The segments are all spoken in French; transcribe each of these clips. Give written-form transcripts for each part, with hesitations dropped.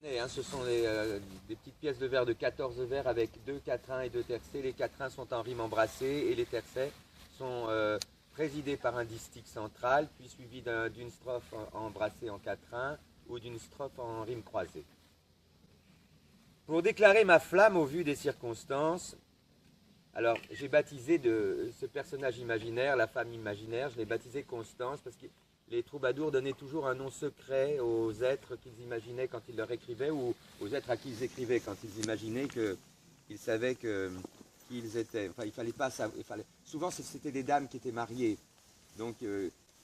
Ce sont des petites pièces de verre de 14 vers avec 2 quatrains et 2 tercets. Les quatrains sont en rime embrassée et les tercets sont présidés par un distique central, puis suivi d'une strophe embrassée en quatrain ou d'une strophe en rime croisée. Pour déclarer ma flamme au vu des circonstances, alors j'ai baptisé ce personnage imaginaire, la femme imaginaire, je l'ai baptisé Constance parce que les troubadours donnaient toujours un nom secret aux êtres qu'ils imaginaient quand ils leur écrivaient ou aux êtres à qui ils écrivaient quand ils imaginaient qu'ils savaient qu'ils étaient. Enfin, il fallait pas savoir. Souvent, c'était des dames qui étaient mariées. Donc,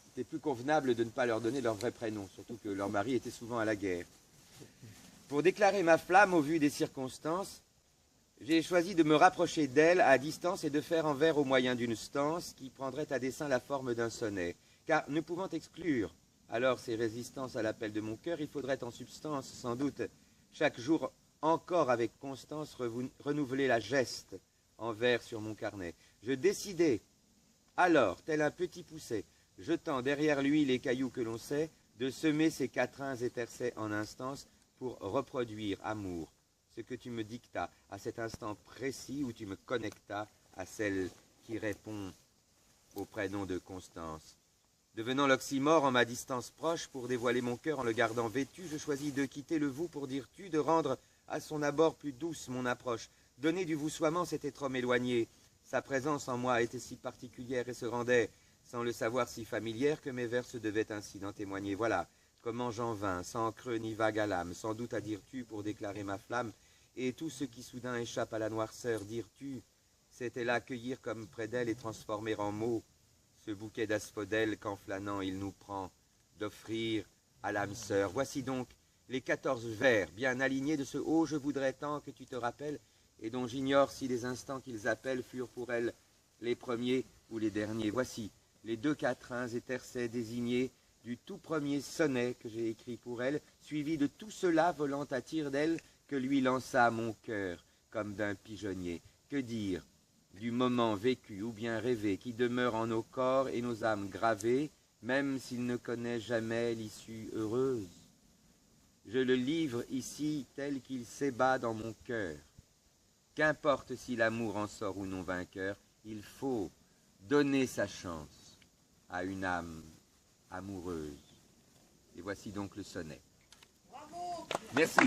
c'était plus convenable de ne pas leur donner leur vrai prénom, surtout que leur mari était souvent à la guerre. Pour déclarer ma flamme au vu des circonstances, j'ai choisi de me rapprocher d'elle à distance et de faire en vers au moyen d'une stance qui prendrait à dessein la forme d'un sonnet. Car ne pouvant exclure alors ces résistances à l'appel de mon cœur, il faudrait en substance, sans doute, chaque jour encore avec constance renouveler la geste en vers sur mon carnet. Je décidai alors, tel un petit pousset, jetant derrière lui les cailloux que l'on sait, de semer ces quatrains et tercets en instance pour reproduire, amour, ce que tu me dictas à cet instant précis où tu me connectas à celle qui répond au prénom de Constance. Devenant l'oxymore en ma distance proche, pour dévoiler mon cœur en le gardant vêtu, je choisis de quitter le vous pour dire tu, de rendre à son abord plus douce mon approche. Donner du vousoiement, c'était trop m'éloigner. Sa présence en moi était si particulière et se rendait, sans le savoir, si familière que mes vers se devaient ainsi d'en témoigner. Voilà comment j'en vins, sans creux ni vague à l'âme, sans doute à dire tu pour déclarer ma flamme, et tout ce qui soudain échappe à la noirceur, dire tu, c'était là cueillir comme près d'elle et transformer en mots ce bouquet d'asphodèles qu'en flânant il nous prend, d'offrir à l'âme sœur. Voici donc les 14 vers, bien alignés de ce haut je voudrais tant que tu te rappelles, et dont j'ignore si les instants qu'ils appellent furent pour elle les premiers ou les derniers. Voici les 2 quatrains et tercets désignés du tout premier sonnet que j'ai écrit pour elle, suivi de tout cela volant à tire d'elle que lui lança mon cœur comme d'un pigeonnier. Que dire du moment vécu ou bien rêvé qui demeure en nos corps et nos âmes gravées, même s'il ne connaît jamais l'issue heureuse. Je le livre ici tel qu'il s'ébat dans mon cœur. Qu'importe si l'amour en sort ou non vainqueur, il faut donner sa chance à une âme amoureuse. Et voici donc le sonnet. Bravo ! Merci.